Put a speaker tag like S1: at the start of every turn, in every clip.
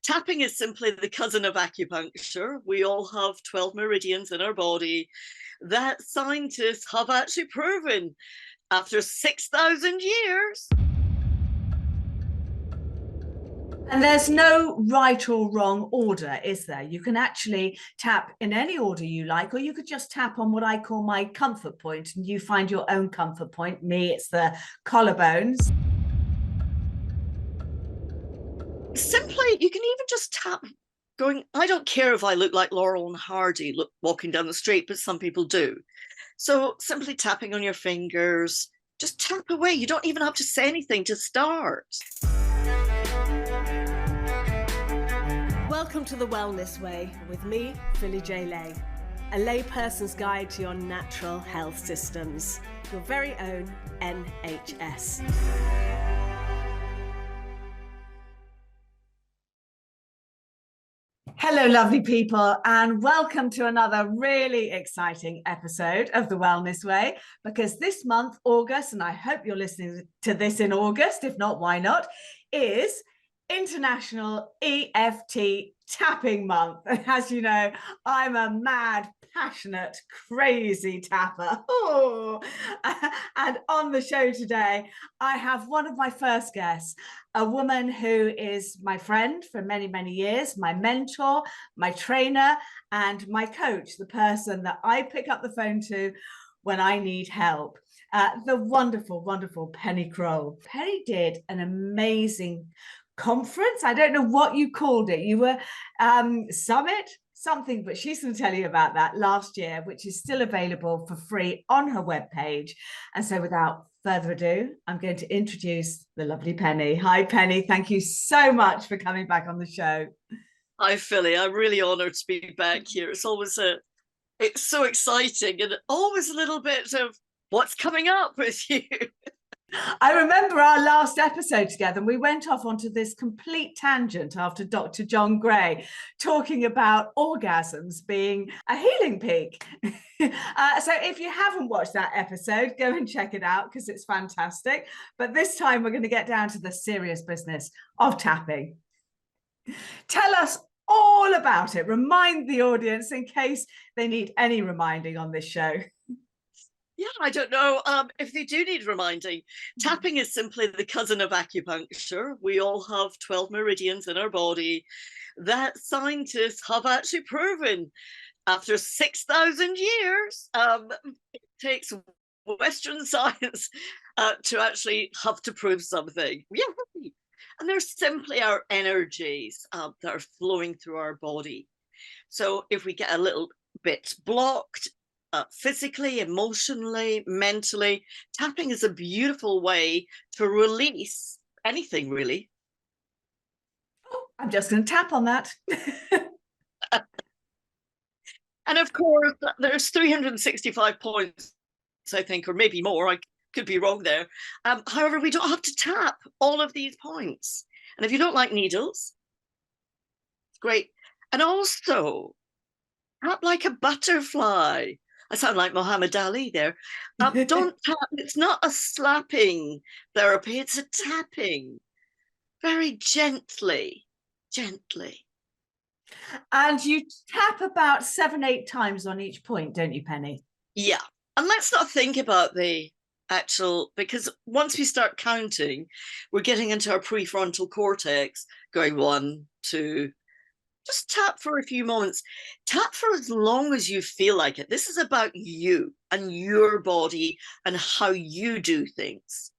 S1: Tapping is simply the cousin of acupuncture. We all have 12 meridians in our body that scientists have actually proven after 6,000 years.
S2: And there's no right or wrong order, is there? You can actually tap in any order you like, or you could just tap on what I call my comfort point, and you find your own comfort point. Me, it's the collarbones.
S1: Simply, you can even just tap going, I don't care if I look like Laurel and Hardy walking down the street, but some people do. So simply tapping on your fingers, just tap away. You don't even have to say anything to start.
S3: Welcome to The Wellness Way with me, Philly J. Lay, a layperson's guide to your natural health systems, your very own NHS.
S2: Hello, lovely people, and welcome to another really exciting episode of The Wellness Way, because this month, August, and I hope you're listening to this in August, if not, why not, is International EFT Tapping Month. And as you know, I'm a mad, passionate, crazy tapper. Oh. And on the show today, I have one of my first guests, a woman who is my friend for many, many years, my mentor, my trainer, and my coach, the person that I pick up the phone to when I need help. The wonderful, wonderful Penny Croal. Penny did an amazing conference. I don't know what you called it. You were summit, something, but she's going to tell you about that last year, which is still available for free on her webpage. And so without further ado, I'm going to introduce the lovely Penny. Hi, Penny. Thank you so much for coming back on the show.
S1: Hi, Philly. I'm really honored to be back here. It's so exciting and always a little bit of what's coming up with you.
S2: I remember our last episode together, and we went off onto this complete tangent after Dr. John Gray talking about orgasms being a healing peak. So if you haven't watched that episode, go and check it out because it's fantastic. But this time we're going to get down to the serious business of tapping. Tell us all about it. Remind the audience in case they need any reminding on this show.
S1: Yeah, I don't know if they do need reminding. Tapping is simply the cousin of acupuncture. We all have 12 meridians in our body that scientists have actually proven after 6,000 years. It takes Western science to actually have to prove something. Yeah. And they're simply our energies that are flowing through our body. So if we get a little bit blocked, physically, emotionally, mentally, tapping is a beautiful way to release anything, really.
S2: Oh, I'm just going to tap on that.
S1: And of course, there's 365 points, I think, or maybe more. I could be wrong there. However, we don't have to tap all of these points. And if you don't like needles, it's great. And also, tap like a butterfly. I sound like Muhammad Ali there. Don't tap. It's not a slapping therapy. It's a tapping. Very gently.
S2: And you tap about 7-8 times on each point, don't you, Penny?
S1: Yeah. And let's not think about the actual, because once we start counting, we're getting into our prefrontal cortex, going 1, 2, just tap for a few moments. Tap for as long as you feel like it. This is about you and your body and how you do things.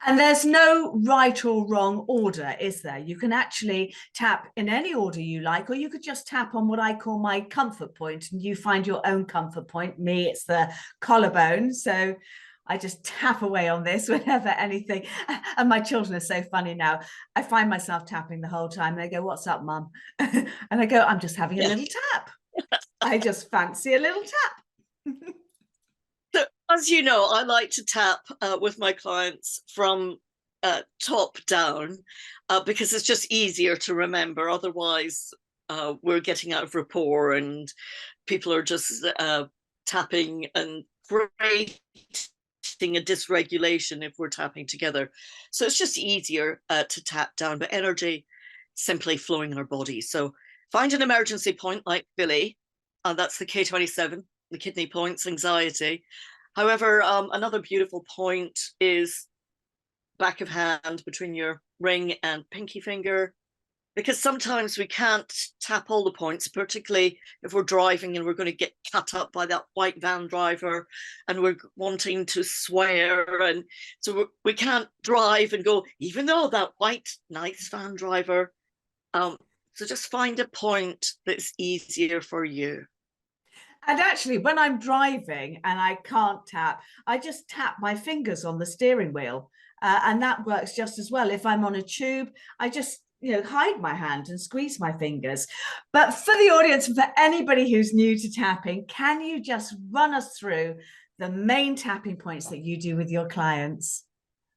S2: And there's no right or wrong order, is there? You can actually tap in any order you like, or you could just tap on what I call my comfort point, and you find your own comfort point. Me, it's the collarbone. So I just tap away on this whenever anything. And my children are so funny now. I find myself tapping the whole time. They go, "What's up, Mum?" And I go, "I'm just having a little tap. I just fancy a little tap."
S1: So, as you know, I like to tap with my clients from top down because it's just easier to remember. Otherwise, we're getting out of rapport and people are just tapping and creating a dysregulation if we're tapping together. So it's just easier to tap down. But energy simply flowing in our body. So find an emergency point like Billy, and that's the K27, the kidney points, anxiety. However, another beautiful point is back of hand between your ring and pinky finger, because sometimes we can't tap all the points, particularly if we're driving and we're going to get cut up by that white van driver and we're wanting to swear. And so we can't drive and go, even though that white, nice van driver. So just find a point that's easier for you.
S2: And actually, when I'm driving and I can't tap, I just tap my fingers on the steering wheel. And that works just as well. If I'm on a tube, I just hide my hand and squeeze my fingers. But for the audience, and for anybody who's new to tapping, can you just run us through the main tapping points that you do with your clients?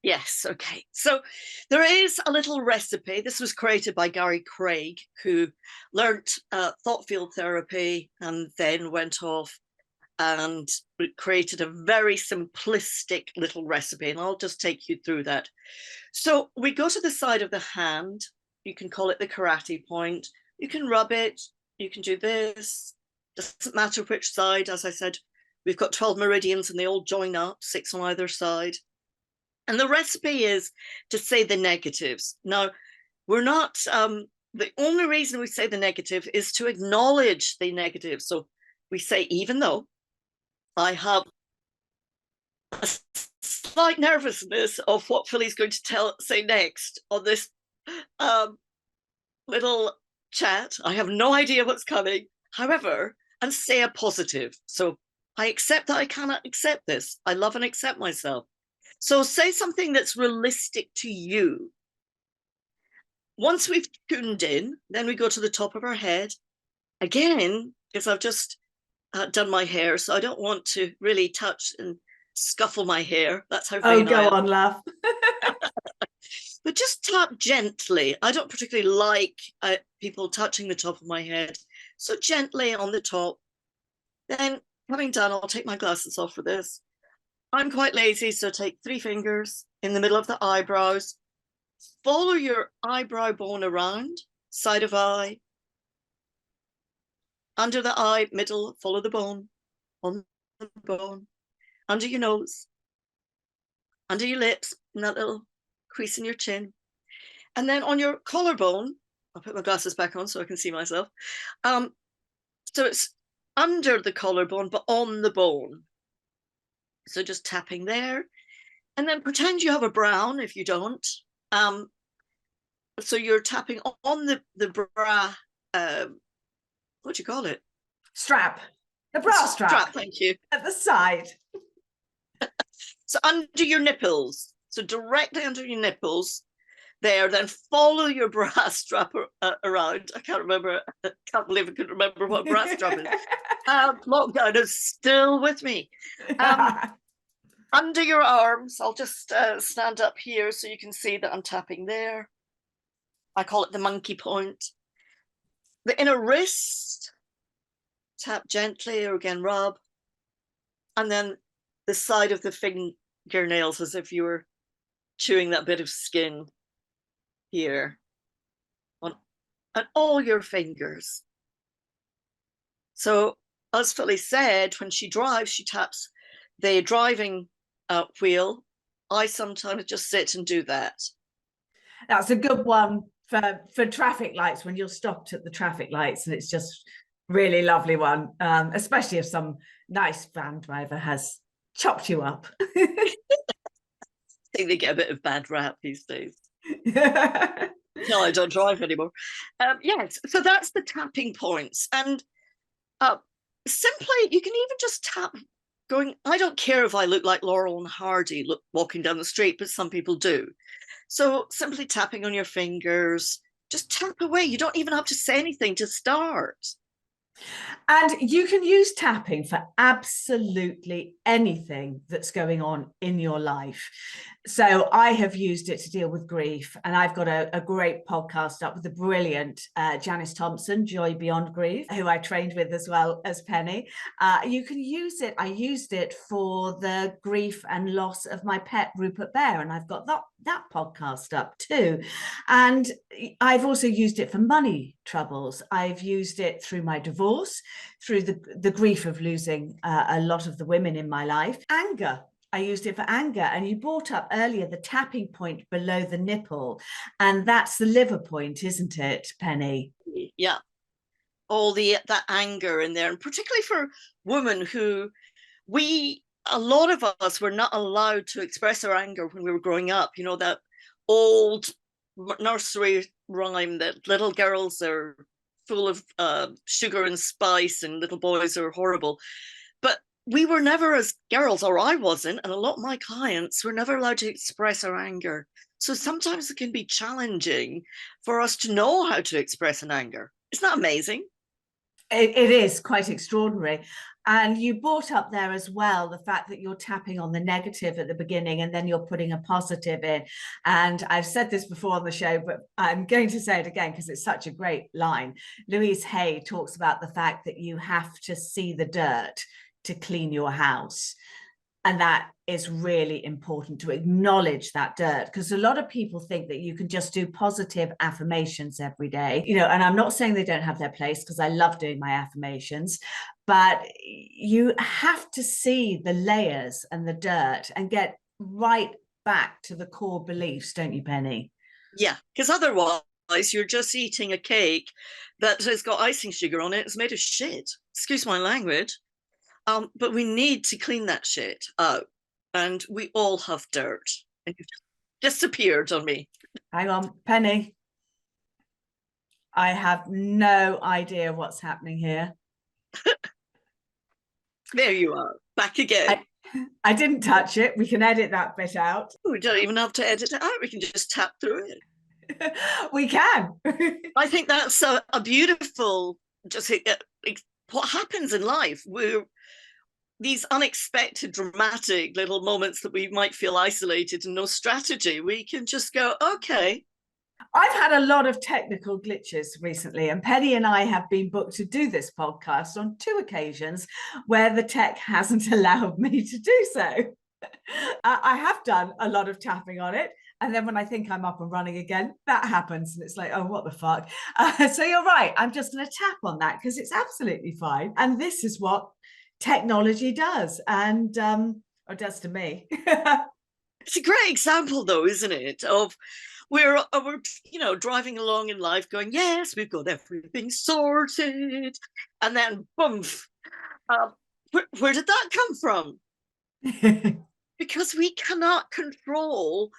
S1: Yes, okay. So there is a little recipe. This was created by Gary Craig, who learnt thought field therapy and then went off and created a very simplistic little recipe. And I'll just take you through that. So we go to the side of the hand. You can call it the karate point. You can rub it. You can do this. Doesn't matter which side. As I said, we've got 12 meridians and they all join up, 6 on either side. And the recipe is to say the negatives. Now, we're not, the only reason we say the negative is to acknowledge the negative. So we say, even though I have a slight nervousness of what Philly's going to say next on this little chat, I have no idea what's coming. However, and say a positive. So I accept that I cannot accept this. I love and accept myself. So say something that's realistic to you. Once we've tuned in, then we go to the top of our head. Again, because I've just done my hair, so I don't want to really touch and scuffle my hair. That's how vain
S2: go
S1: I am.
S2: on, love.
S1: But just tap gently. I don't particularly like people touching the top of my head. So gently on the top. Then having done, I'll take my glasses off for this. I'm quite lazy, so take 3 fingers in the middle of the eyebrows. Follow your eyebrow bone around, side of eye. Under the eye, middle, follow the bone, on the bone. Under your nose, under your lips, in that little crease in your chin. And then on your collarbone, I'll put my glasses back on so I can see myself. So it's under the collarbone, but on the bone. So just tapping there, and then pretend you have a brown if you don't. So you're tapping on the bra, what do you call it?
S2: Strap. The bra strap.
S1: Thank you.
S2: At the side.
S1: So under your nipples. So directly under your nipples there, then follow your bra strap around. I can't remember. I can't believe I couldn't remember what bra strap is. Lockdown is still with me. Under your arms, I'll just stand up here so you can see that I'm tapping there. I call it the monkey point. The inner wrist, tap gently, or again rub. And then the side of the fingernails, as if you were chewing that bit of skin here. And all your fingers. So as Philly said, when she drives, she taps the driving wheel. I sometimes just sit and do that.
S2: That's a good one for traffic lights, when you're stopped at the traffic lights, and it's just really lovely one, especially if some nice van driver has chopped you up.
S1: I think they get a bit of bad rap these days. No, I don't drive anymore. Yes, so that's the tapping points. And simply, you can even just tap going, I don't care if I look like Laurel and Hardy walking down the street, but some people do. So simply tapping on your fingers, just tap away. You don't even have to say anything to start.
S2: And you can use tapping for absolutely anything that's going on in your life. So I have used it to deal with grief, and I've got a great podcast up with the brilliant Janice Thompson, Joy Beyond Grief, who I trained with as well as Penny. You can use it. I used it for the grief and loss of my pet Rupert Bear, and I've got that podcast up too. And I've also used it for money troubles. I've used it through my divorce, through the grief of losing a lot of the women in my life. Anger. I used it for anger. And you brought up earlier the tapping point below the nipple. And that's the liver point, isn't it, Penny?
S1: Yeah. All that anger in there. And particularly for women who a lot of us were not allowed to express our anger when we were growing up. You know, that old nursery rhyme that little girls are full of sugar and spice and little boys are horrible. But we were never, as girls, or I wasn't, and a lot of my clients were never allowed to express our anger. So sometimes it can be challenging for us to know how to express an anger. Isn't that amazing?
S2: It is quite extraordinary. And you brought up there as well the fact that you're tapping on the negative at the beginning and then you're putting a positive in. And I've said this before on the show, but I'm going to say it again because it's such a great line. Louise Hay talks about the fact that you have to see the dirt to clean your house. And that is really important, to acknowledge that dirt, because a lot of people think that you can just do positive affirmations every day, you know, and I'm not saying they don't have their place, because I love doing my affirmations, but you have to see the layers and the dirt and get right back to the core beliefs, don't you, Penny?
S1: Yeah, because otherwise you're just eating a cake that has got icing sugar on it. It's made of shit. Excuse my language. But we need to clean that shit out. And we all have dirt. And you've just disappeared on me.
S2: Hang on, Penny. I have no idea what's happening here.
S1: There you are, back again.
S2: I didn't touch it. We can edit that bit out.
S1: We don't even have to edit it out. We can just tap through it.
S2: We can.
S1: I think that's a beautiful, just what happens in life. These unexpected, dramatic little moments that we might feel isolated and no strategy, we can just go, okay.
S2: I've had a lot of technical glitches recently, and Penny and I have been booked to do this podcast on 2 occasions where the tech hasn't allowed me to do so. I have done a lot of tapping on it, and then when I think I'm up and running again, that happens, and it's like, oh, what the fuck? So you're right. I'm just going to tap on that because it's absolutely fine. And this is what technology does, and or does to me.
S1: It's a great example, though, isn't it, of we're driving along in life going, yes, we've got everything sorted, and then boom, where did that come from? Because we cannot control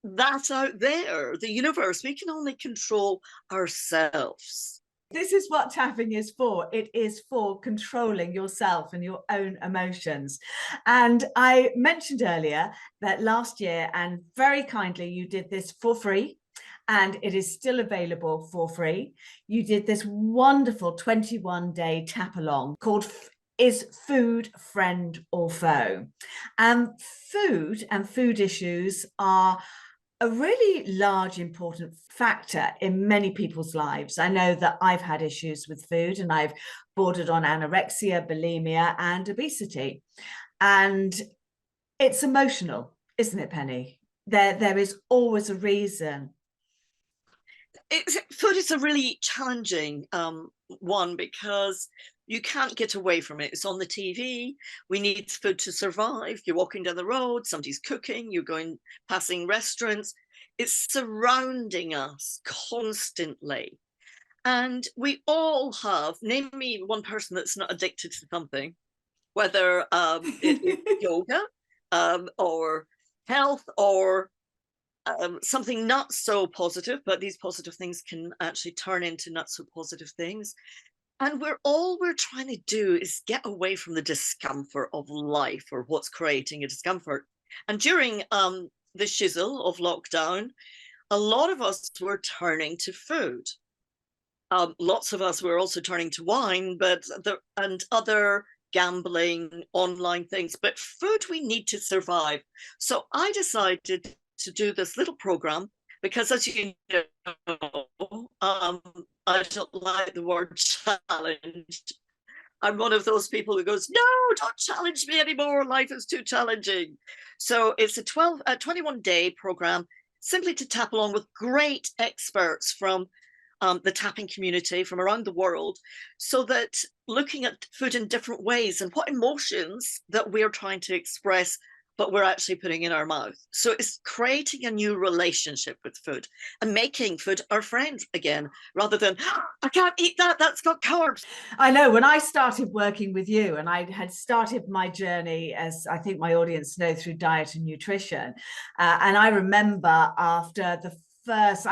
S1: that out there, the universe. We can only control ourselves.
S2: This is what tapping is for. It is for controlling yourself and your own emotions. And I mentioned earlier that last year, and very kindly, you did this for free, and it is still available for free. You did this wonderful 21-day tap along called Is Food Friend or Foe? And food issues are a really large, important factor in many people's lives. I know that I've had issues with food, and I've bordered on anorexia, bulimia, and obesity. And it's emotional, isn't it, Penny? There is always a reason.
S1: Food is a really challenging one, because you can't get away from it. It's on the TV. We need food to survive. You're walking down the road, somebody's cooking, you're passing restaurants. It's surrounding us constantly. And we all have, name me one person that's not addicted to something, whether it's yoga or health or something not so positive, but these positive things can actually turn into not so positive things. And all we're trying to do is get away from the discomfort of life, or what's creating a discomfort. And during the shizzle of lockdown, a lot of us were turning to food. lots of us were also turning to wine, and other gambling, online things. But food we need to survive. So I decided to do this little program because, as you know, I don't like the word challenge. I'm one of those people who goes, no, don't challenge me anymore. Life is too challenging. So it's a 21-day program simply to tap along with great experts from the tapping community from around the world, so that looking at food in different ways and what emotions that we're trying to express, but we're actually putting in our mouth. So it's creating a new relationship with food and making food our friend again, rather than, I can't eat that, that's got carbs.
S2: I know when I started working with you, and I had started my journey, as I think my audience know, through diet and nutrition. And I remember after the first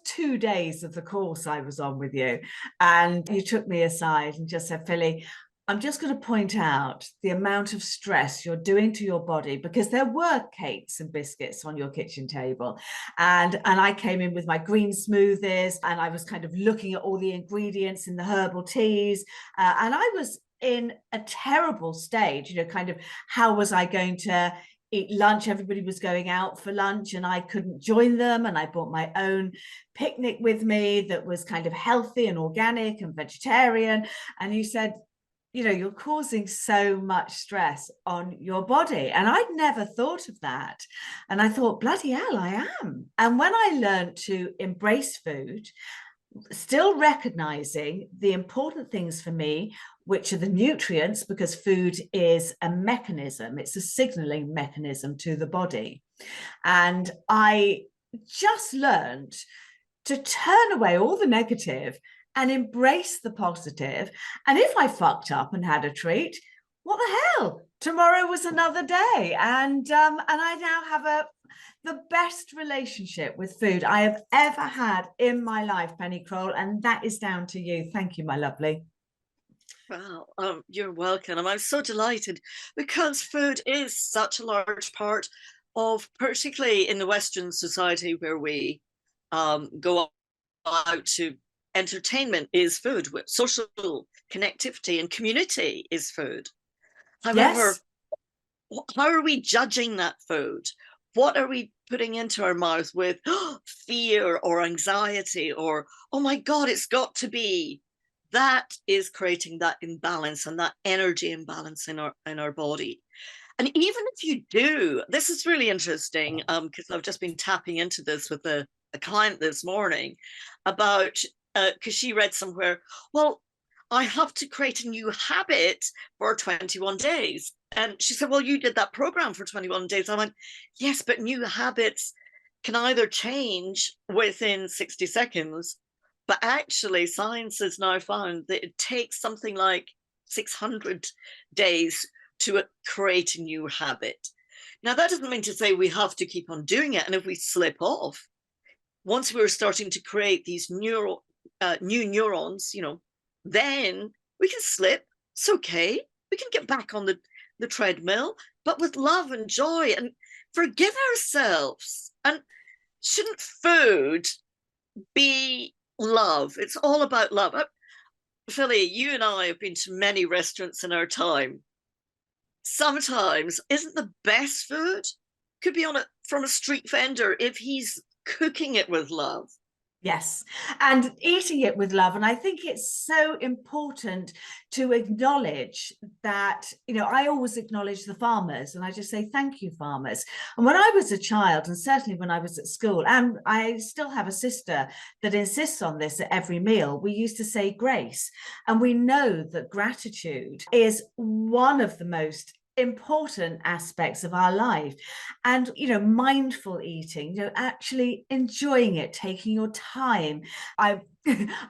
S2: 2 days of the course I was on with you, and you took me aside and just said, Philly, I'm just going to point out the amount of stress you're doing to your body, because there were cakes and biscuits on your kitchen table. And I came in with my green smoothies, and I was kind of looking at all the ingredients in the herbal teas. And I was in a terrible stage, you know, kind of how was I going to eat lunch? Everybody was going out for lunch and I couldn't join them. And I brought my own picnic with me that was kind of healthy and organic and vegetarian. And you said, you know, you're causing so much stress on your body. And I'd never thought of that. And I thought, bloody hell, I am. And when I learned to embrace food, still recognizing the important things for me, which are the nutrients, because food is a mechanism, it's a signaling mechanism to the body. And I just learned to turn away all the negative and embrace the positive. And if I fucked up and had a treat, what the hell? Tomorrow was another day. And I now have the best relationship with food I have ever had in my life, Penny Croal, and that is down to you. Thank you, my lovely.
S1: Wow, you're welcome. I'm so delighted, because food is such a large part of, particularly in the Western society where we go out to entertainment, is food. Social connectivity and community is food. However, yes, how are we judging that food? What are we putting into our mouth with fear or anxiety or, oh my God, it's got to be? That is creating that imbalance and that energy imbalance in our body. And even if you do, this is really interesting, because I've just been tapping into this with a client this morning about, because she read somewhere, well, I have to create a new habit for 21 days. And she said, well, you did that program for 21 days. I went, yes, but new habits can either change within 60 seconds, but actually science has now found that it takes something like 600 days to create a new habit. Now, that doesn't mean to say we have to keep on doing it. And if we slip off, once we're starting to create these new neurons, you know, then we can slip. It's okay. We can get back on the treadmill, but with love and joy, and forgive ourselves. And shouldn't food be love? It's all about love. Philly, you and I have been to many restaurants in our time. Sometimes isn't the best food could be from a street vendor if he's cooking it with love.
S2: Yes, and eating it with love. And I think it's so important to acknowledge that, you know, I always acknowledge the farmers, and I just say, thank you, farmers. And when I was a child, and certainly when I was at school, and I still have a sister that insists on this at every meal, we used to say grace. And we know that gratitude is one of the most important aspects of our life. And, you know, mindful eating, you know, actually enjoying it, taking your time. I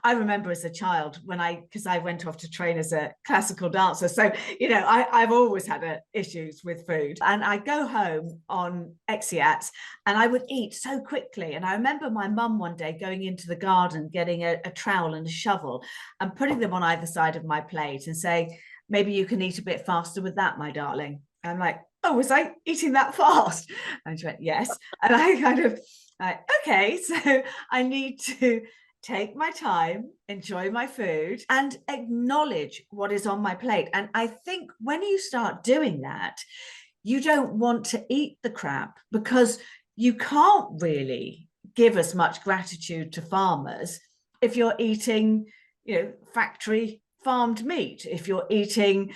S2: remember as a child because I went off to train as a classical dancer, so you know I've always had issues with food, and I go home on exeats and I would eat so quickly. And I remember my mum one day going into the garden, getting a trowel and a shovel and putting them on either side of my plate and saying, maybe you can eat a bit faster with that, my darling. I'm like, oh, was I eating that fast? And she went, yes. And I kind of like, okay, so I need to take my time, enjoy my food, and acknowledge what is on my plate. And I think when you start doing that, you don't want to eat the crap, because you can't really give as much gratitude to farmers if you're eating, factory farmed meat, if you're eating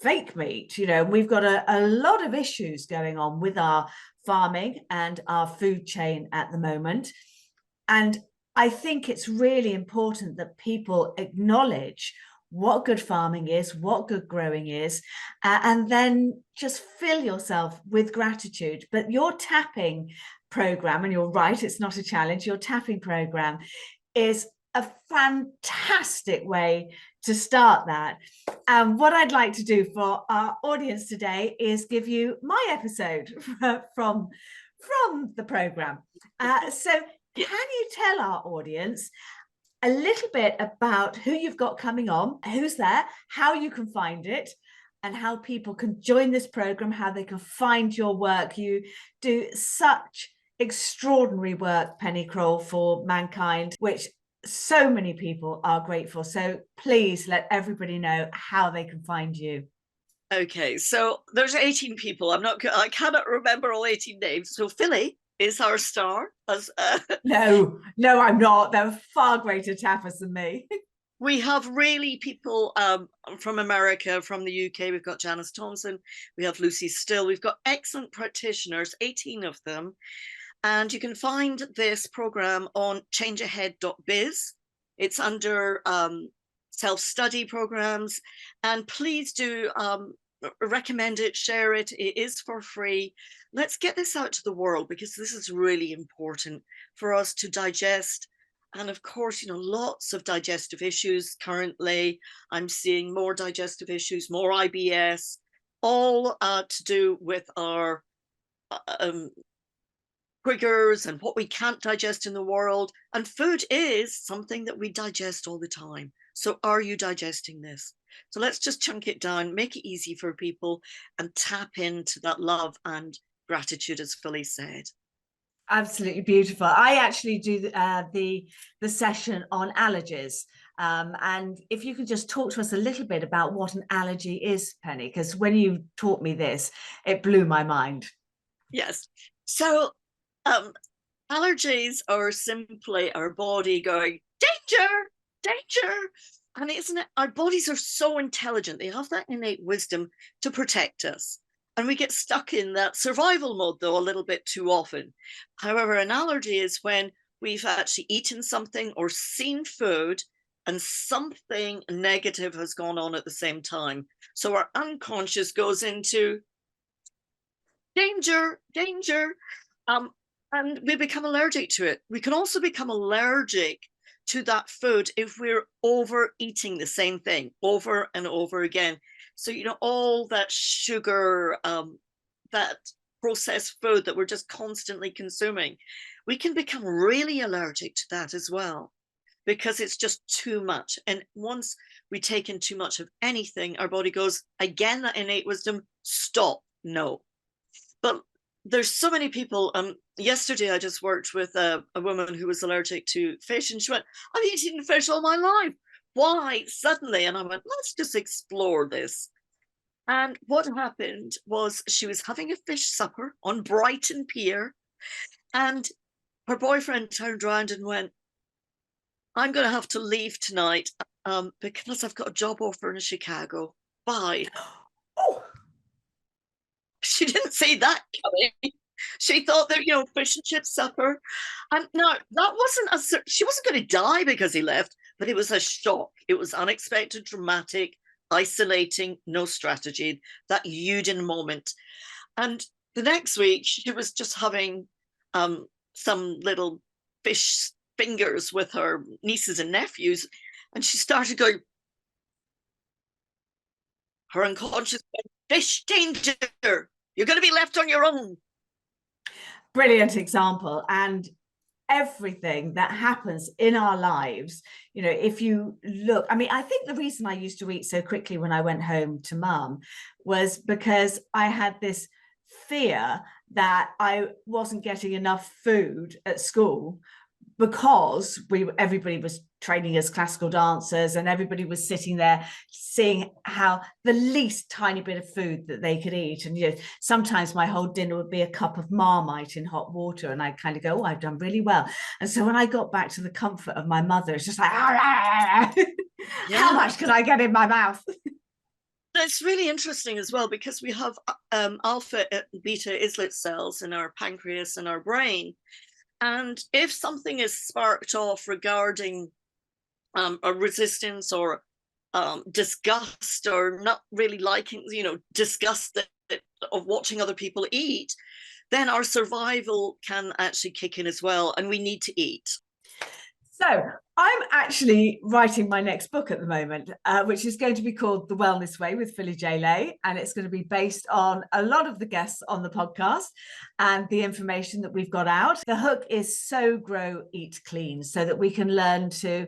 S2: fake meat. We've got a lot of issues going on with our farming and our food chain at the moment. And I think it's really important that people acknowledge what good farming is, what good growing is, and then just fill yourself with gratitude. But your tapping program, and you're right, it's not a challenge, your tapping program is a fantastic way to start that. And what I'd like to do for our audience today is give you my episode from the program. So can you tell our audience a little bit about who you've got coming on, who's there, how you can find it, and how people can join this program, how they can find your work? You do such extraordinary work, Penny Croal, for mankind, which so many people are grateful. So please let everybody know how they can find you.
S1: Okay, so there's 18 people. I cannot remember all 18 names. So Philly is our star.
S2: No, I'm not. They're far greater tappers than me.
S1: We have really people from America, from the UK. We've got Janice Thompson, we have Lucy Still, we've got excellent practitioners, 18 of them. And you can find this program on changeahead.biz. It's under self-study programs. And please do recommend it, share it. It is for free. Let's get this out to the world, because this is really important for us to digest. And of course, lots of digestive issues currently. I'm seeing more digestive issues, more IBS, all to do with our triggers and what we can't digest in the world. And food is something that we digest all the time. So are you digesting this? So let's just chunk it down, make it easy for people, and tap into that love and gratitude, as Philly said.
S2: Absolutely beautiful. I actually do the session on allergies. And if you could just talk to us a little bit about what an allergy is, Penny, because when you taught me this, it blew my mind.
S1: Yes. So allergies are simply our body going, danger, danger. And isn't it, our bodies are so intelligent. They have that innate wisdom to protect us. And we get stuck in that survival mode, though, a little bit too often. However, an allergy is when we've actually eaten something or seen food and something negative has gone on at the same time. So our unconscious goes into danger, danger, and we become allergic to it. We can also become allergic to that food if we're overeating the same thing over and over again. So, all that sugar, that processed food that we're just constantly consuming, we can become really allergic to that as well, because it's just too much. And once we take in too much of anything, our body goes, again, that innate wisdom, stop, no. But there's so many people. Yesterday, I just worked with a woman who was allergic to fish, and she went, I've eaten fish all my life. Why suddenly? And I went, let's just explore this. And what happened was she was having a fish supper on Brighton Pier, and her boyfriend turned around and went, I'm going to have to leave tonight because I've got a job offer in Chicago. Bye.
S2: Oh.
S1: She didn't see that coming. She thought that, fish and chip supper. And no, that wasn't she wasn't going to die because he left, but it was a shock. It was unexpected, dramatic, isolating, no strategy, that Uden moment. And the next week, she was just having some little fish fingers with her nieces and nephews, and she started going, her unconscious went, fish danger, you're going to be left on your own.
S2: Brilliant example. And everything that happens in our lives, if you look, I think the reason I used to eat so quickly when I went home to mum was because I had this fear that I wasn't getting enough food at school because everybody was training as classical dancers, and everybody was sitting there seeing how the least tiny bit of food that they could eat. And sometimes my whole dinner would be a cup of Marmite in hot water, and I'd kind of go, oh, I've done really well. And so when I got back to the comfort of my mother, it's just like, how much can I get in my mouth?
S1: It's really interesting as well, because we have alpha and beta islet cells in our pancreas and our brain. And if something is sparked off regarding a resistance or disgust, or not really liking, disgust of watching other people eat, then our survival can actually kick in as well, and we need to eat.
S2: So I'm actually writing my next book at the moment, which is going to be called The Wellness Way with Philly J. Lay. And it's going to be based on a lot of the guests on the podcast and the information that we've got out. The hook is sow, grow, eat clean, so that we can learn to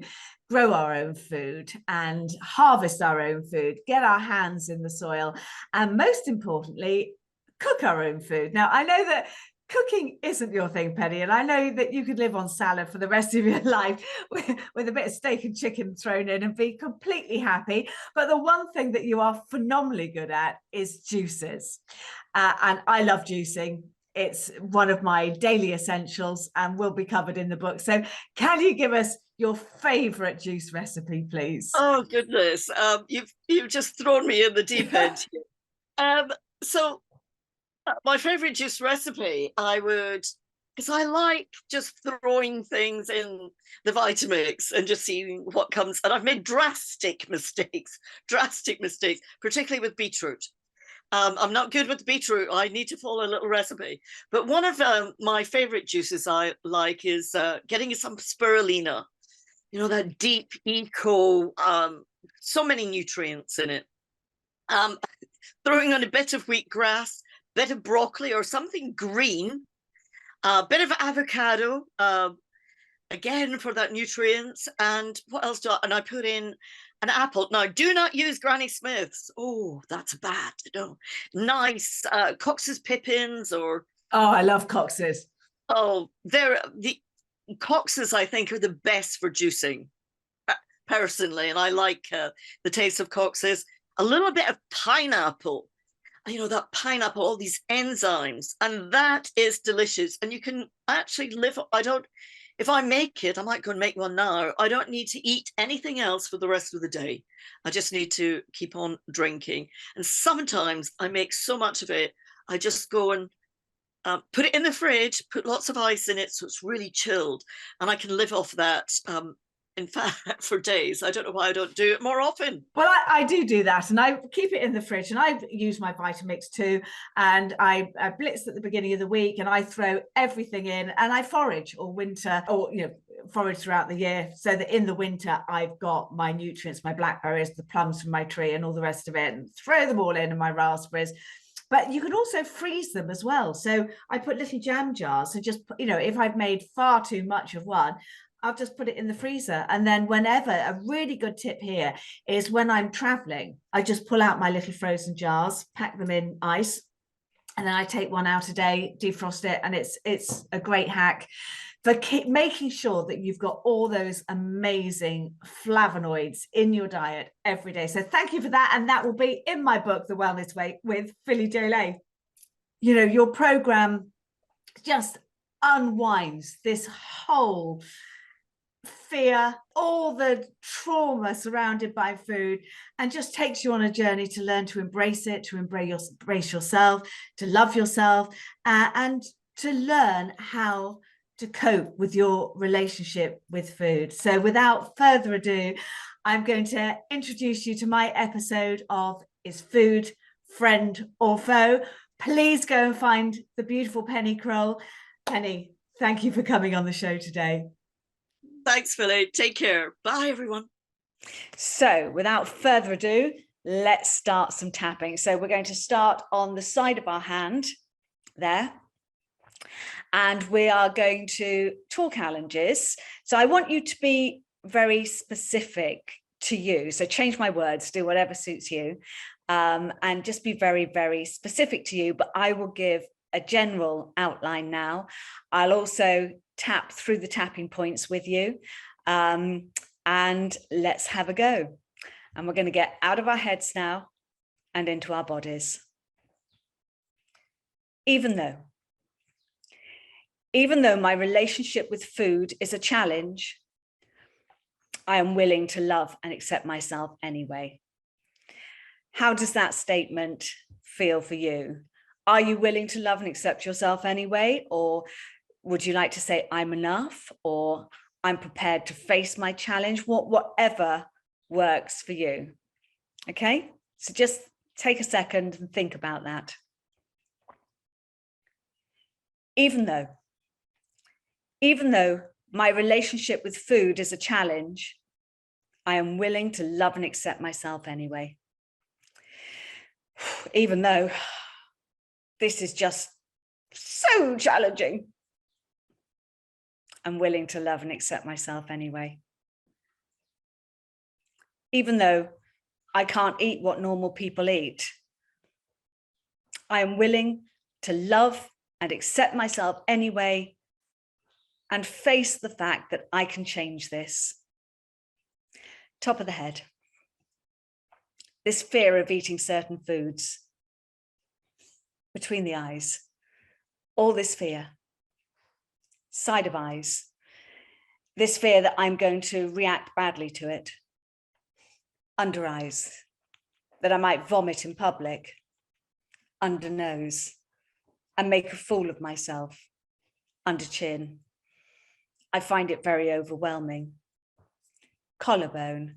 S2: grow our own food and harvest our own food, get our hands in the soil, and most importantly, cook our own food. Now, I know that cooking isn't your thing, Penny, and I know that you could live on salad for the rest of your life with a bit of steak and chicken thrown in and be completely happy. But the one thing that you are phenomenally good at is juices. And I love juicing. It's one of my daily essentials and will be covered in the book. So can you give us your favorite juice recipe, please?
S1: Oh, goodness. You've just thrown me in the deep end. So my favorite juice recipe, because I like just throwing things in the Vitamix and just seeing what comes. And I've made drastic mistakes, particularly with beetroot. I'm not good with beetroot. I need to follow a little recipe. But one of my favorite juices I like is getting some spirulina. That deep eco, so many nutrients in it. Throwing on a bit of wheatgrass, bit of broccoli or something green, a bit of avocado, again for that nutrients. And what else and I put in an apple. Now, do not use Granny Smith's. Oh, that's bad. No, nice Cox's pippins or.
S2: Oh, I love Cox's.
S1: Oh, the Cox's, I think, are the best for juicing, personally, and I like the taste of Cox's. A little bit of pineapple. That pineapple, all these enzymes, and that is delicious. And you can actually if I make it, I might go and make one now. I don't need to eat anything else for the rest of the day. I just need to keep on drinking. And sometimes I make so much of it, I just go and put it in the fridge, put lots of ice in it so it's really chilled, and I can live off that. In fact, for days. I don't know why I don't do it more often.
S2: Well, I do that, and I keep it in the fridge, and I use my Vitamix too, and I blitz at the beginning of the week, and I throw everything in, and I forage all winter, or forage throughout the year, so that in the winter I've got my nutrients, my blackberries, the plums from my tree, and all the rest of it, and throw them all in, and my raspberries. But you can also freeze them as well. So I put little jam jars, and just if I've made far too much of one, I'll just put it in the freezer. And then whenever, a really good tip here is when I'm traveling, I just pull out my little frozen jars, pack them in ice, and then I take one out a day, defrost it. And it's a great hack for making sure that you've got all those amazing flavonoids in your diet every day. So thank you for that. And that will be in my book, The Wellness Way with Philly J. Lay. Your program just unwinds this whole fear, all the trauma surrounded by food, and just takes you on a journey to learn to embrace it, to embrace yourself, to love yourself, and to learn how to cope with your relationship with food. So without further ado, I'm going to introduce you to my episode of Is Food Friend or Foe? Please go and find the beautiful Penny Croal. Penny, thank you for coming on the show today.
S1: Thanks, Philly. Take care. Bye, everyone.
S2: So without further ado, let's start some tapping. So we're going to start on the side of our hand there. And we are going to talk allergies. So I want you to be very specific to you. So change my words, do whatever suits you. And just be very, very specific to you. But I will give a general outline now. I'll also
S4: tap through the tapping points with you, and let's have a go. And we're going to get out of our heads now and into our bodies. Even though my relationship with food is a challenge, I am willing to love and accept myself anyway. How does that statement feel for you? Are you willing to love and accept yourself anyway? Or would you like to say, I'm enough, or I'm prepared to face my challenge? Whatever works for you. Okay, so just take a second and think about that. Even though my relationship with food is a challenge, I am willing to love and accept myself anyway. Even though this is just so challenging, I'm willing to love and accept myself anyway. Even though I can't eat what normal people eat, I am willing to love and accept myself anyway, and face the fact that I can change this. Top of the head. This fear of eating certain foods. Between the eyes. All this fear. Side of eyes. This fear that I'm going to react badly to it. Under eyes. That I might vomit in public. Under nose. And make a fool of myself. Under chin. I find it very overwhelming. Collarbone.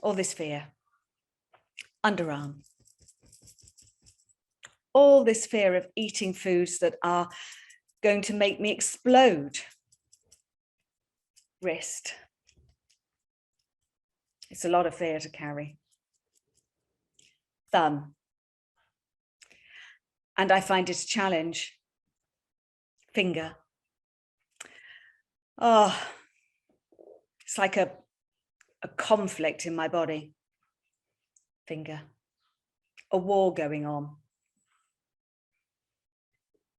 S4: All this fear. Underarm. All this fear of eating foods that are going to make me explode. Wrist. It's a lot of fear to carry. Thumb. And I find it a challenge. Finger. Oh, it's like a conflict in my body. Finger. A war going on.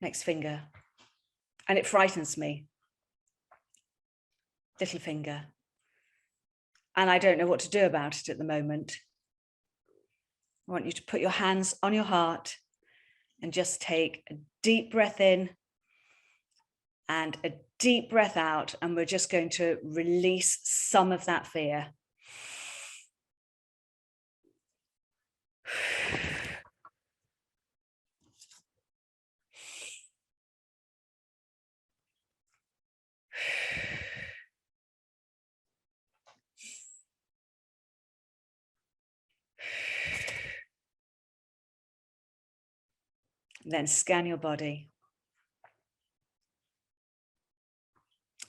S4: Next finger. And it frightens me. Little finger. And I don't know what to do about it at the moment. I want you to put your hands on your heart and just take a deep breath in and a deep breath out, and we're just going to release some of that fear. Then scan your body.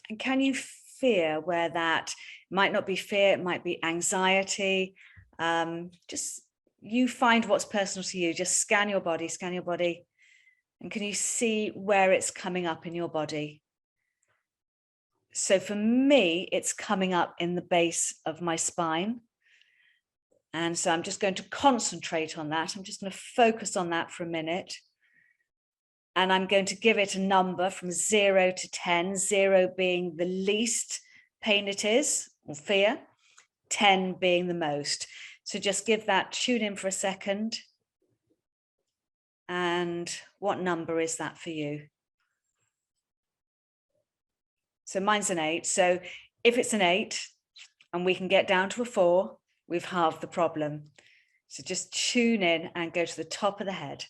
S4: And can you fear where that might not be fear, it might be anxiety. Just you find what's personal to you. Just scan your body. And can you see where it's coming up in your body? So for me, it's coming up in the base of my spine. And so I'm just going to concentrate on that. I'm just going to focus on that for a minute. And I'm going to give it a number from 0 to 10, 0 being the least pain it is, or fear, 10 being the most. So just give that, tune in for a second. And what number is that for you? So mine's an 8. So if it's an 8 and we can get down to a 4, we've halved the problem. So just tune in and go to the top of the head.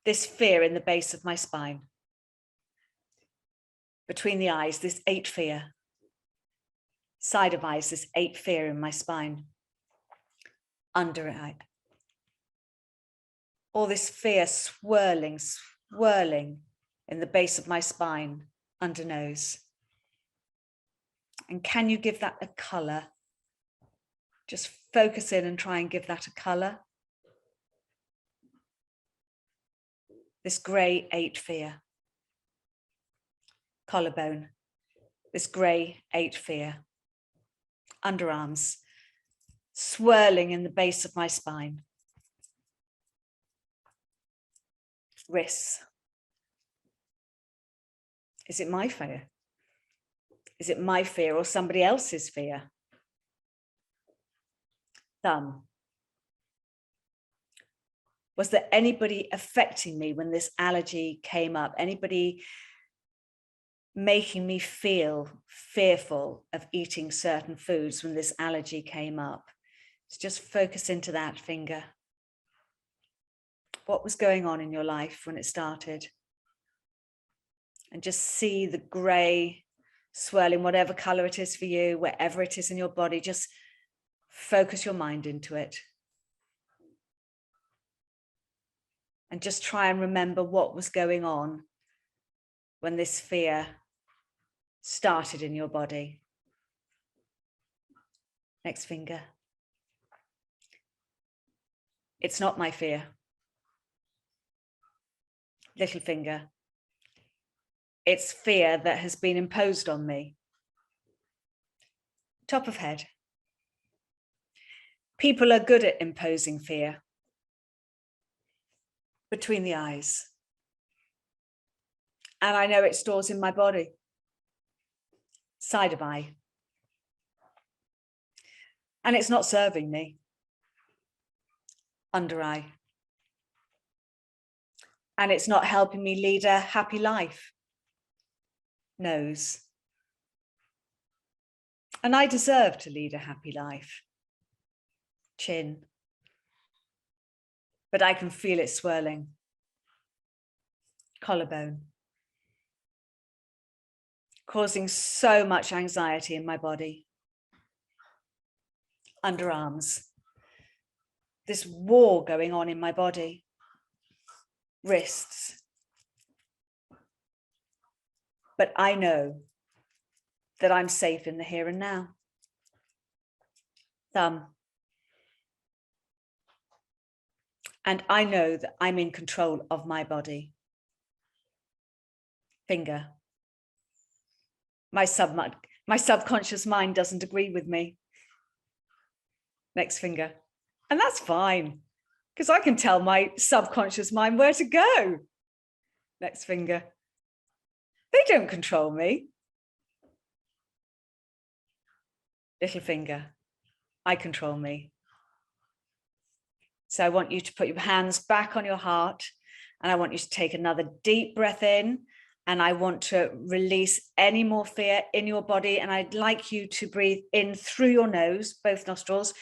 S4: This fear in the base of my spine. Between the eyes, this 8 fear. Side of eyes, this 8 fear in my spine. Under eye. All this fear swirling in the base of my spine, under nose. And can you give that a color? Just focus in and try and give that a color. This grey 8 fear. Collarbone. This grey 8 fear. Underarms. Swirling in the base of my spine. Wrists. Is it my fear? Is it my fear or somebody else's fear? Thumb. Was there anybody affecting me when this allergy came up? Anybody making me feel fearful of eating certain foods when this allergy came up? So just focus into that finger. What was going on in your life when it started? And just see the grey swirling, whatever color it is for you, wherever it is in your body, just focus your mind into it. And just try and remember what was going on when this fear started in your body. Next finger. It's not my fear. Little finger. It's fear that has been imposed on me. Top of head. People are good at imposing fear. Between the eyes. And I know it stores in my body. Side of eye. And it's not serving me. Under eye. And it's not helping me lead a happy life. Nose. And I deserve to lead a happy life. Chin. But I can feel it swirling. Collarbone. Causing so much anxiety in my body. Underarms. This war going on in my body. Wrists. But I know that I'm safe in the here and now. Thumb. And I know that I'm in control of my body. Finger. My subconscious mind doesn't agree with me. Next finger. And that's fine, because I can tell my subconscious mind where to go. Next finger. They don't control me. Little finger. I control me. So I want you to put your hands back on your heart, and I want you to take another deep breath in, and I want to release any more fear in your body. And I'd like you to breathe in through your nose, both nostrils,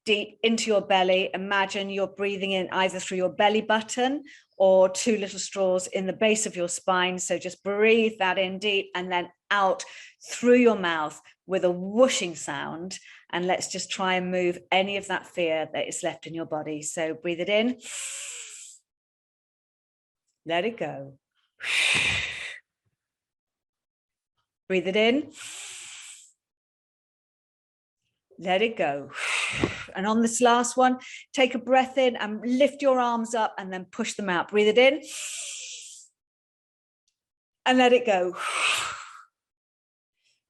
S4: deep into your belly. Imagine you're breathing in either through your belly button or two little straws in the base of your spine. So just breathe that in deep and then out through your mouth with a whooshing sound. And let's just try and move any of that fear that is left in your body. So breathe it in. Let it go. Breathe it in. Let it go. And on this last one, take a breath in and lift your arms up and then push them out. Breathe it in. And let it go.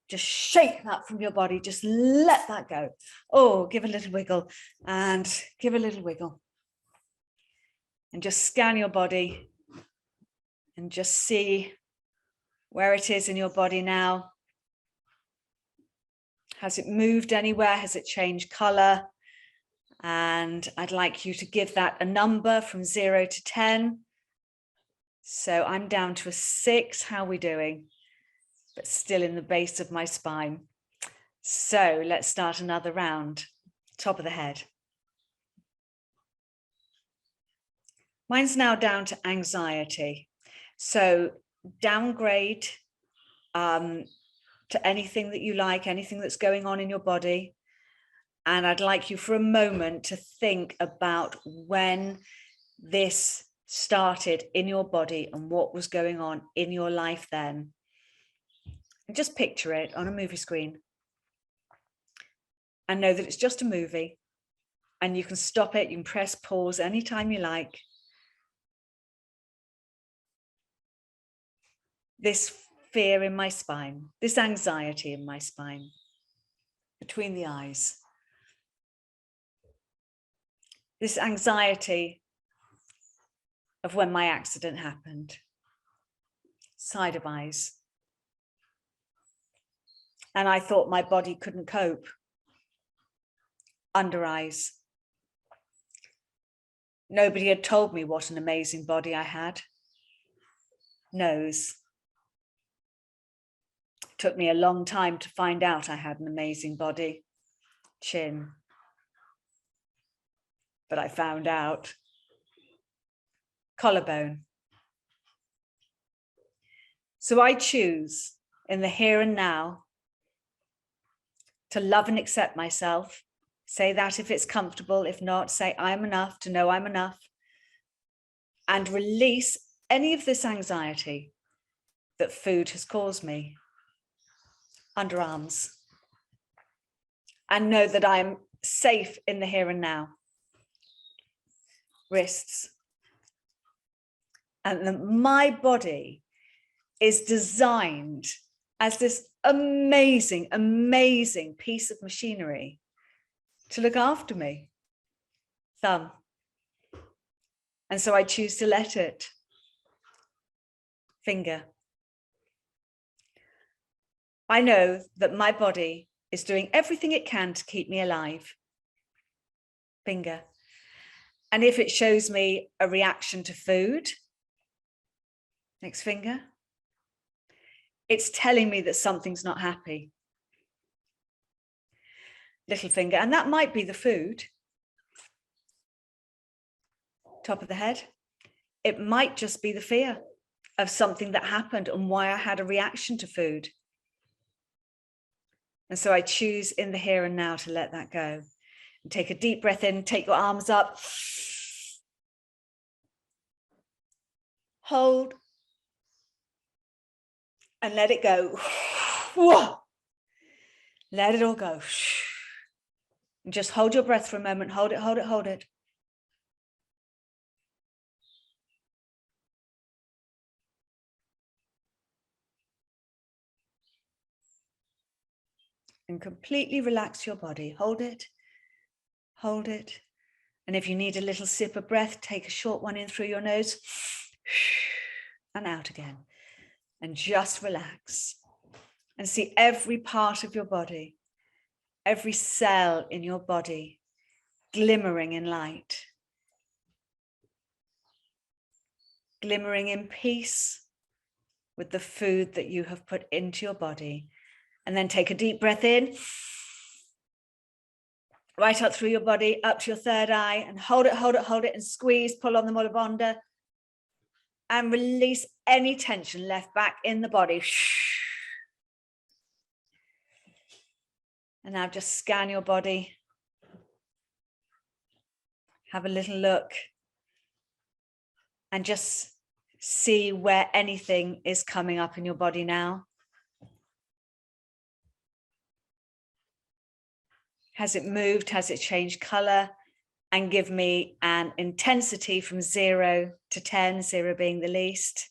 S4: Just shake that from your body. Just let that go. Oh, give a little wiggle and give a little wiggle. And just scan your body and just see where it is in your body now. Has it moved anywhere? Has it changed color? And I'd like you to give that a number from 0 to 10. So I'm down to a 6. How are we doing? But still in the base of my spine. So let's start another round. Top of the head. Mine's now down to anxiety. So downgrade to anything that you like, anything that's going on in your body. And I'd like you for a moment to think about when this started in your body and what was going on in your life then. And just picture it on a movie screen. And know that it's just a movie. And you can stop it, you can press pause anytime you like. This fear in my spine, this anxiety in my spine, between the eyes. This anxiety of when my accident happened. Side of eyes. And I thought my body couldn't cope. Under eyes. Nobody had told me what an amazing body I had. Nose. Took me a long time to find out I had an amazing body. Chin. But I found out. Collarbone. So I choose in the here and now to love and accept myself. Say that if it's comfortable. If not, say I'm enough, to know I'm enough. And release any of this anxiety that food has caused me. Underarms. And know that I'm safe in the here and now. Wrists. And that my body is designed as this amazing, amazing piece of machinery to look after me. Thumb. And so I choose to let it. Finger. I know that my body is doing everything it can to keep me alive. Finger. And if it shows me a reaction to food, next finger, it's telling me that something's not happy. Little finger, and that might be the food. Top of the head, it might just be the fear of something that happened and why I had a reaction to food. And so I choose in the here and now to let that go. And take a deep breath in, take your arms up. Hold. And let it go. Let it all go. And just hold your breath for a moment. Hold it, hold it, hold it. And completely relax your body. Hold it, hold it. And if you need a little sip of breath, take a short one in through your nose and out again. And just relax and see every part of your body, every cell in your body glimmering in light, glimmering in peace with the food that you have put into your body. And then take a deep breath in, right up through your body, up to your third eye, and hold it, hold it, hold it, and squeeze, pull on the Mula Bandha, and release any tension left back in the body. And now just scan your body. Have a little look. And just see where anything is coming up in your body now. Has it moved? Has it changed color? And give me an intensity from 0 to 10, 0 being the least.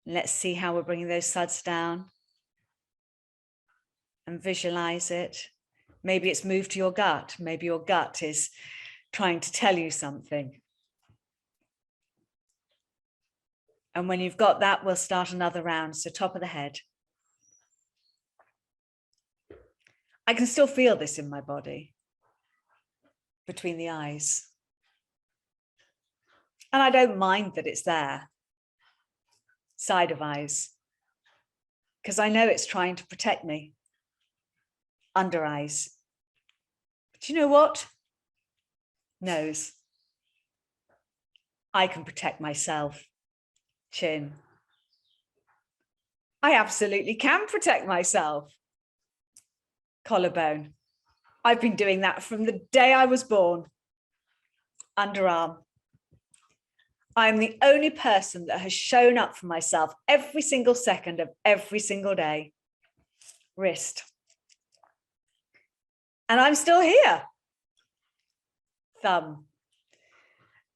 S4: Let's see how we're bringing those suds down. And visualize it. Maybe it's moved to your gut. Maybe your gut is trying to tell you something. And when you've got that, we'll start another round. So top of the head. I can still feel this in my body. Between the eyes. And I don't mind that it's there. Side of eyes. Because I know it's trying to protect me. Under eyes. But you know what? Nose. I can protect myself. Chin. I absolutely can protect myself. Collarbone. I've been doing that from the day I was born. Underarm. I'm the only person that has shown up for myself every single second of every single day. Wrist. And I'm still here. Thumb.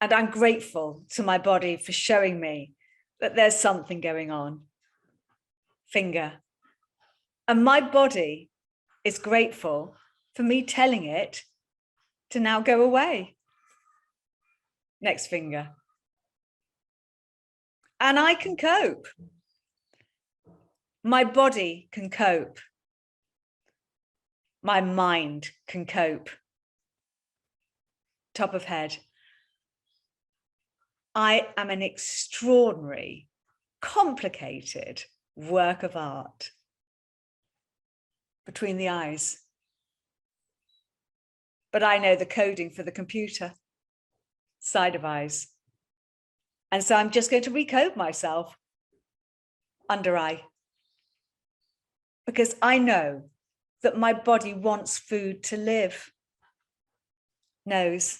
S4: And I'm grateful to my body for showing me that there's something going on. Finger. And my body is grateful for me telling it to now go away. Next finger. And I can cope. My body can cope. My mind can cope. Top of head. I am an extraordinary, complicated work of art. Between the eyes. But I know the coding for the computer. Side of eyes. And so I'm just going to recode myself. Under eye. Because I know that my body wants food to live. Nose.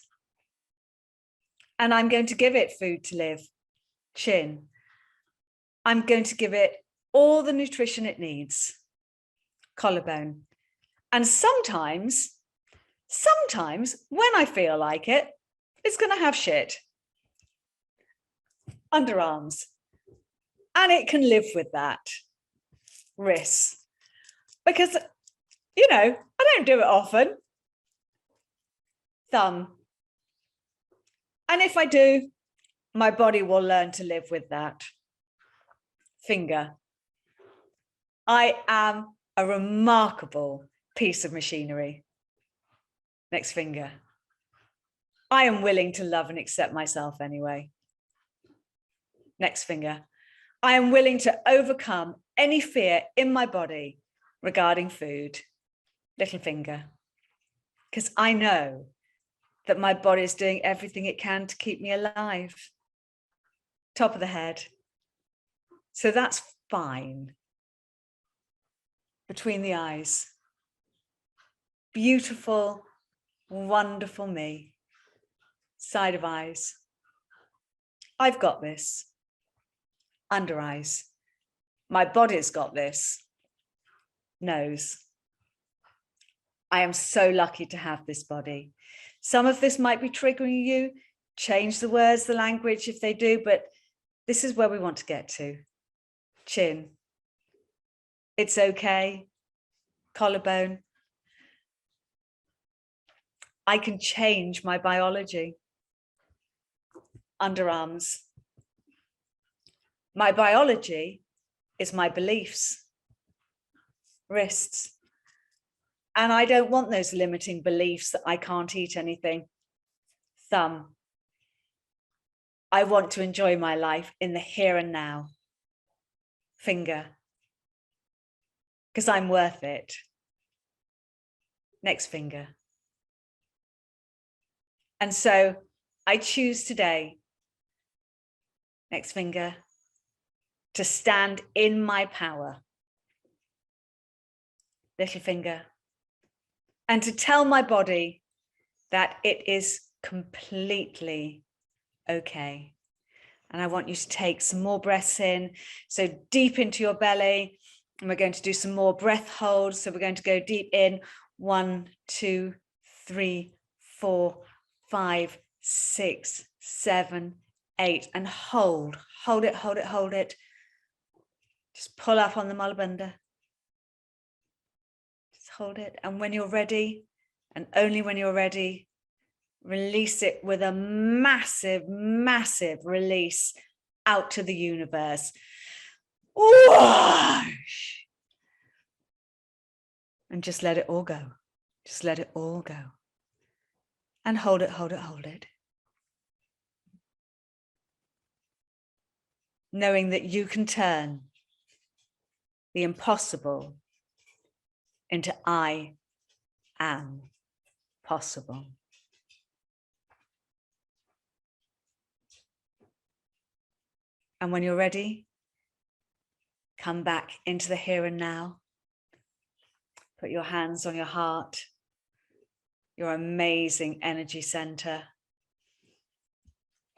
S4: And I'm going to give it food to live. Chin. I'm going to give it all the nutrition it needs. Collarbone. And sometimes when I feel like it, it's going to have shit. Underarms. And it can live with that. Wrists. Because, you know, I don't do it often. Thumb. And if I do, my body will learn to live with that. Finger. I am a remarkable piece of machinery. Next finger. I am willing to love and accept myself anyway. Next finger. I am willing to overcome any fear in my body regarding food. Little finger. Because I know that my body is doing everything it can to keep me alive. Top of the head. So that's fine. Between the eyes. Beautiful, wonderful me. Side of eyes. I've got this. Under eyes. My body's got this. Nose. I am so lucky to have this body. Some of this might be triggering you. Change the words, the language if they do, but this is where we want to get to. Chin. It's okay. Collarbone. I can change my biology. Underarms. My biology is my beliefs. Wrists. And I don't want those limiting beliefs that I can't eat anything. Thumb. I want to enjoy my life in the here and now. Finger. Because I'm worth it. Next finger. And so I choose today, next finger, to stand in my power. Little finger. And to tell my body that it is completely okay. And I want you to take some more breaths in. So deep into your belly. And we're going to do some more breath holds. So we're going to go deep in. 1, 2, 3, 4, 5, 6, 7, 8. And hold. Hold it, hold it, hold it. Just pull up on the Mulabandha. Just hold it. And when you're ready, and only when you're ready, release it with a massive, massive release out to the universe. Whoosh! And just let it all go. Just let it all go. And hold it, hold it, hold it. Knowing that you can turn the impossible into I am possible. And when you're ready, come back into the here and now. Put your hands on your heart, your amazing energy center,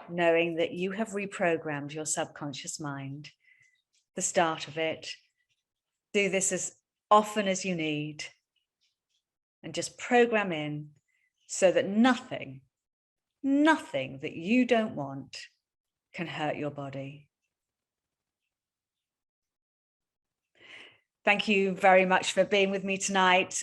S4: knowing that you have reprogrammed your subconscious mind, the start of it. Do this as often as you need and just program in so that nothing that you don't want can hurt your body. Thank you very much for being with me tonight.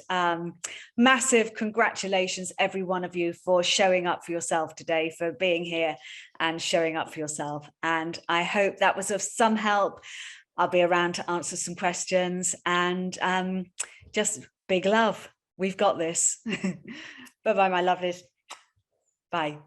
S4: Massive congratulations, every one of you, for showing up for yourself today, for being here and showing up for yourself. And I hope that was of some help. I'll be around to answer some questions, and just big love. We've got this. Bye-bye, my lovelies. Bye.